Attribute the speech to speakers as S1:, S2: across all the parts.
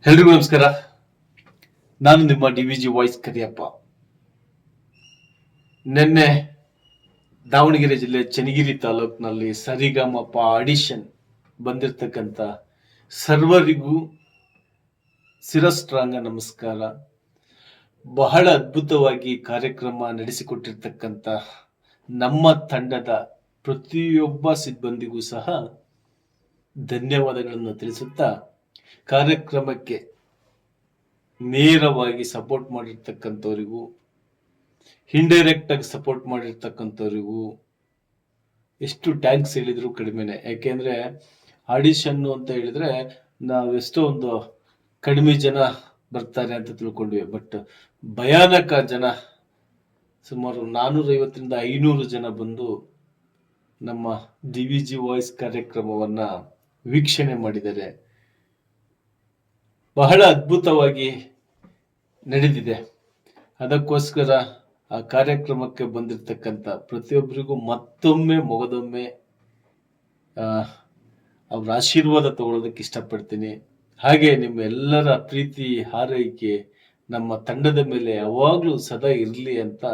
S1: ಎಲ್ರಿಗೂ ನಮಸ್ಕಾರ. ನಾನು ನಿಮ್ಮ DVG ವಾಯ್ಸ್ ಕರಿಯಪ್ಪ. ನಿನ್ನೆ ದಾವಣಗೆರೆ ಜಿಲ್ಲೆ ಚನ್ನಗಿರಿ ತಾಲೂಕಿನಲ್ಲಿ ಸರಿಗಮಪ ಆಡಿಷನ್ ಬಂದಿರತಕ್ಕಂತ ಸರ್ವರಿಗೂ ಶಿರಸ್ತ್ರಾಂಗ ನಮಸ್ಕಾರ. ಬಹಳ ಅದ್ಭುತವಾಗಿ ಕಾರ್ಯಕ್ರಮ ನಡೆಸಿಕೊಟ್ಟಿರ್ತಕ್ಕಂತ ನಮ್ಮ ತಂಡದ ಪ್ರತಿಯೊಬ್ಬ ಸಿಬ್ಬಂದಿಗೂ ಸಹ ಧನ್ಯವಾದಗಳನ್ನು ತಿಳಿಸುತ್ತಾ, ಕಾರ್ಯಕ್ರಮಕ್ಕೆ ನೇರವಾಗಿ ಸಪೋರ್ಟ್ ಮಾಡಿರ್ತಕ್ಕಂಥವರಿಗೂ, ಇಂಡೈರೆಕ್ಟ್ ಆಗಿ ಸಪೋರ್ಟ್ ಮಾಡಿರ್ತಕ್ಕಂಥವರಿಗೂ ಎಷ್ಟು ಟ್ಯಾಂಕ್ಸ್ ಹೇಳಿದ್ರು ಕಡಿಮೆನೆ. ಯಾಕೆಂದ್ರೆ ಆಡಿಷನ್ ಅಂತ ಹೇಳಿದ್ರೆ ನಾವೆಷ್ಟೋ ಒಂದು ಕಡಿಮೆ ಜನ ಬರ್ತಾರೆ ಅಂತ ತಿಳ್ಕೊಂಡ್ವಿ. ಬಟ್ ಭಯಾನಕ ಜನ, ಸುಮಾರು 450ರಿಂದ 500 ಜನ ಬಂದು ನಮ್ಮ DVG ವಾಯ್ಸ್ ಕಾರ್ಯಕ್ರಮವನ್ನ ವೀಕ್ಷಣೆ ಮಾಡಿದ್ದಾರೆ. ಬಹಳ ಅದ್ಭುತವಾಗಿ ನಡೆದಿದೆ. ಅದಕ್ಕೋಸ್ಕರ ಆ ಕಾರ್ಯಕ್ರಮಕ್ಕೆ ಬಂದಿರತಕ್ಕಂತ ಪ್ರತಿಯೊಬ್ಬರಿಗೂ ಮತ್ತೊಮ್ಮೆ ಮೊಗದೊಮ್ಮೆ ಅವ್ರ ಆಶೀರ್ವಾದ ತಗೊಳ್ಳೋದಕ್ಕೆ ಇಷ್ಟಪಡ್ತೀನಿ. ಹಾಗೆ ನಿಮ್ಮೆಲ್ಲರ ಪ್ರೀತಿ ಹಾರೈಕೆ ನಮ್ಮ ತಂಡದ ಮೇಲೆ ಯಾವಾಗ್ಲೂ ಸದಾ ಇರಲಿ ಅಂತ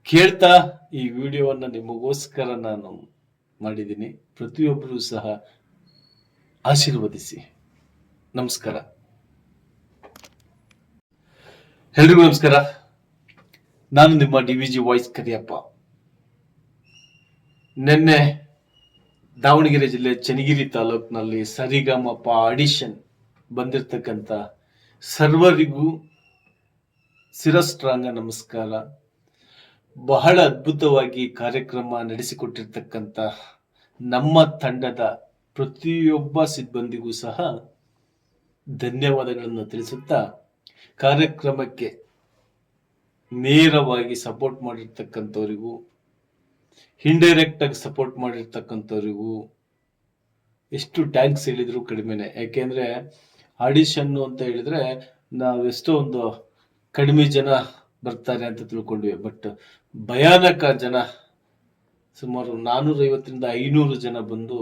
S1: ಕೇಳ್ತಾ ಈ ವಿಡಿಯೋವನ್ನ ನಿಮಗೋಸ್ಕರ ನಾನು ಮಾಡಿದ್ದೀನಿ. ಪ್ರತಿಯೊಬ್ಬರೂ ಸಹ ಆಶೀರ್ವದಿಸಿ. ನಮಸ್ಕಾರ. ಎಲ್ರಿಗೂ ನಮಸ್ಕಾರ. ನಾನು ನಿಮ್ಮ DVG ವಾಯ್ಸ್ ಕರಿಯಪ್ಪ. ನಿನ್ನೆ ದಾವಣಗೆರೆ ಜಿಲ್ಲೆ ಚನ್ನಗಿರಿ ತಾಲೂಕಿನಲ್ಲಿ ಸರಿಗಮಪ ಆಡಿಷನ್ ಬಂದಿರತಕ್ಕಂತ ಸರ್ವರಿಗೂ ಶಿರಸ್ತ್ರಾಂಗ ನಮಸ್ಕಾರ. ಬಹಳ ಅದ್ಭುತವಾಗಿ ಕಾರ್ಯಕ್ರಮ ನಡೆಸಿಕೊಟ್ಟಿರ್ತಕ್ಕಂತ ನಮ್ಮ ತಂಡದ ಪ್ರತಿಯೊಬ್ಬ ಸಿಬ್ಬಂದಿಗೂ ಸಹ ಧನ್ಯವಾದಗಳನ್ನು ತಿಳಿಸುತ್ತಾ, ಕಾರ್ಯಕ್ರಮಕ್ಕೆ ನೇರವಾಗಿ ಸಪೋರ್ಟ್ ಮಾಡಿರ್ತಕ್ಕಂಥವರಿಗೂ, ಇಂಡೈರೆಕ್ಟ್ ಆಗಿ ಸಪೋರ್ಟ್ ಮಾಡಿರ್ತಕ್ಕಂಥವರಿಗೂ ಎಷ್ಟು ಟ್ಯಾಂಕ್ಸ್ ಹೇಳಿದ್ರು ಕಡಿಮೆನೆ. ಯಾಕೆಂದ್ರೆ ಆಡಿಷನ್ ಅಂತ ಹೇಳಿದ್ರೆ ನಾವೆಷ್ಟೋ ಒಂದು ಕಡಿಮೆ ಜನ ಬರ್ತಾರೆ ಅಂತ ತಿಳ್ಕೊಂಡ್ವಿ. ಬಟ್ ಭಯಾನಕ ಜನ, ಸುಮಾರು 450ರಿಂದ 500 ಜನ ಬಂದು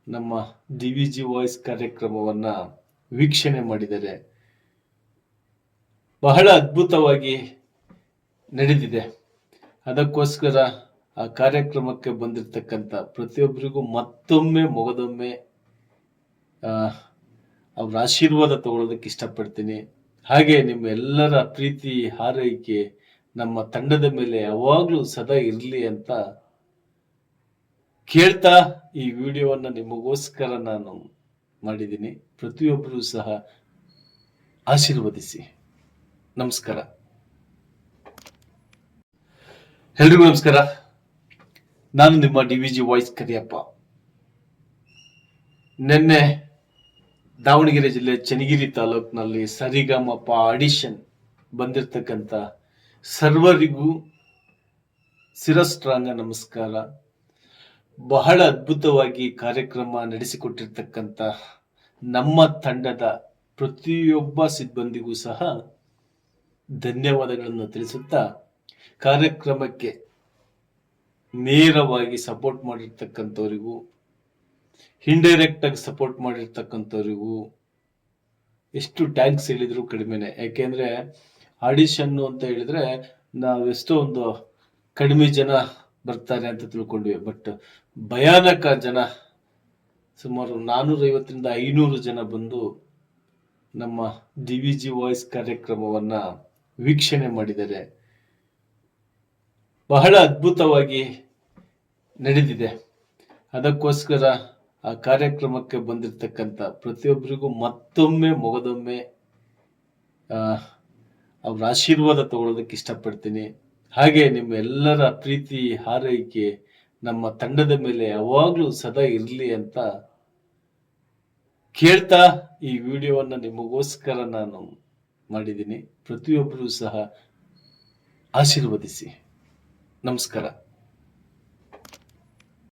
S1: ನಮ್ಮ DVG ವಾಯ್ಸ್ ಕಾರ್ಯಕ್ರಮವನ್ನ ವೀಕ್ಷಣೆ ಮಾಡಿದ್ದಾರೆ. ಬಹಳ ಅದ್ಭುತವಾಗಿ ನಡೆದಿದೆ. ಅದಕ್ಕೋಸ್ಕರ ಆ ಕಾರ್ಯಕ್ರಮಕ್ಕೆ ಬಂದಿರತಕ್ಕಂತ ಪ್ರತಿಯೊಬ್ಬರಿಗೂ ಮತ್ತೊಮ್ಮೆ ಮೊಗದೊಮ್ಮೆ ಅವ್ರ ಆಶೀರ್ವಾದ ತಗೊಳ್ಳೋದಕ್ಕೆ ಇಷ್ಟಪಡ್ತೀನಿ. ಹಾಗೆ ನಿಮ್ಮೆಲ್ಲರ ಪ್ರೀತಿ ಹಾರೈಕೆ ನಮ್ಮ ತಂಡದ ಮೇಲೆ ಯಾವಾಗ್ಲೂ ಸದಾ ಇರಲಿ ಅಂತ ಕೇಳ್ತಾ ಈ ವಿಡಿಯೋವನ್ನ ನಿಮಗೋಸ್ಕರ ನಾನು ಮಾಡಿದ್ದೀನಿ. ಪ್ರತಿಯೊಬ್ಬರೂ ಸಹ ಆಶೀರ್ವದಿಸಿ. ನಮಸ್ಕಾರ. ಎಲ್ರಿಗೂ ನಮಸ್ಕಾರ. ನಾನು ನಿಮ್ಮ DVG ವಾಯ್ಸ್ ಕರಿಯಪ್ಪ. ನಿನ್ನೆ ದಾವಣಗೆರೆ ಜಿಲ್ಲೆ ಚನ್ನಗಿರಿ ತಾಲೂಕಿನಲ್ಲಿ ಸರಿಗಮಪ ಆಡಿಷನ್ ಬಂದಿರತಕ್ಕಂತ ಸರ್ವರಿಗೂ ಶಿರಸ್ತ್ರಾಂಗ ನಮಸ್ಕಾರ. ಬಹಳ ಅದ್ಭುತವಾಗಿ ಕಾರ್ಯಕ್ರಮ ನಡೆಸಿಕೊಟ್ಟಿರ್ತಕ್ಕಂತ ನಮ್ಮ ತಂಡದ ಪ್ರತಿಯೊಬ್ಬ ಸಿಬ್ಬಂದಿಗೂ ಸಹ ಧನ್ಯವಾದಗಳನ್ನು ತಿಳಿಸುತ್ತಾ, ಕಾರ್ಯಕ್ರಮಕ್ಕೆ ನೇರವಾಗಿ ಸಪೋರ್ಟ್ ಮಾಡಿರ್ತಕ್ಕಂಥವರಿಗೂ, ಇಂಡೈರೆಕ್ಟ್ ಆಗಿ ಸಪೋರ್ಟ್ ಮಾಡಿರ್ತಕ್ಕಂಥವರಿಗೂ ಎಷ್ಟು ಟ್ಯಾಂಕ್ಸ್ ಹೇಳಿದ್ರು ಕಡಿಮೆನೆ. ಯಾಕೆಂದ್ರೆ ಆಡಿಷನ್ ಅಂತ ಹೇಳಿದ್ರೆ ನಾವೆಷ್ಟೋ ಒಂದು ಕಡಿಮೆ ಜನ ಬರ್ತಾರೆ ಅಂತ ತಿಳ್ಕೊಂಡ್ವಿ. ಬಟ್ ಭಯಾನಕ ಜನ, ಸುಮಾರು 450ರಿಂದ 500 ಜನ ಬಂದು ನಮ್ಮ DVG ವಾಯ್ಸ್ ಕಾರ್ಯಕ್ರಮವನ್ನ ವೀಕ್ಷಣೆ ಮಾಡಿದ್ದಾರೆ. ಬಹಳ ಅದ್ಭುತವಾಗಿ ನಡೆದಿದೆ. ಅದಕ್ಕೋಸ್ಕರ ಆ ಕಾರ್ಯಕ್ರಮಕ್ಕೆ ಬಂದಿರತಕ್ಕಂತ ಪ್ರತಿಯೊಬ್ಬರಿಗೂ ಮತ್ತೊಮ್ಮೆ ಮೊಗದೊಮ್ಮೆ ಅವ್ರ ಆಶೀರ್ವಾದ ತಗೊಳ್ಳೋದಕ್ಕೆ ಇಷ್ಟಪಡ್ತೀನಿ. ಹಾಗೆ ನಿಮ್ಮೆಲ್ಲರ ಪ್ರೀತಿ ಹಾರೈಕೆ ನಮ್ಮ ತಂಡದ ಮೇಲೆ ಯಾವಾಗ್ಲೂ ಸದಾ ಇರಲಿ ಅಂತ ಕೇಳ್ತಾ ಈ ವಿಡಿಯೋವನ್ನ ನಿಮಗೋಸ್ಕರ ನಾನು ಮಾಡಿದ್ದೀನಿ. ಪ್ರತಿಯೊಬ್ಬರೂ ಸಹ ಆಶೀರ್ವದಿಸಿ. ನಮಸ್ಕಾರ.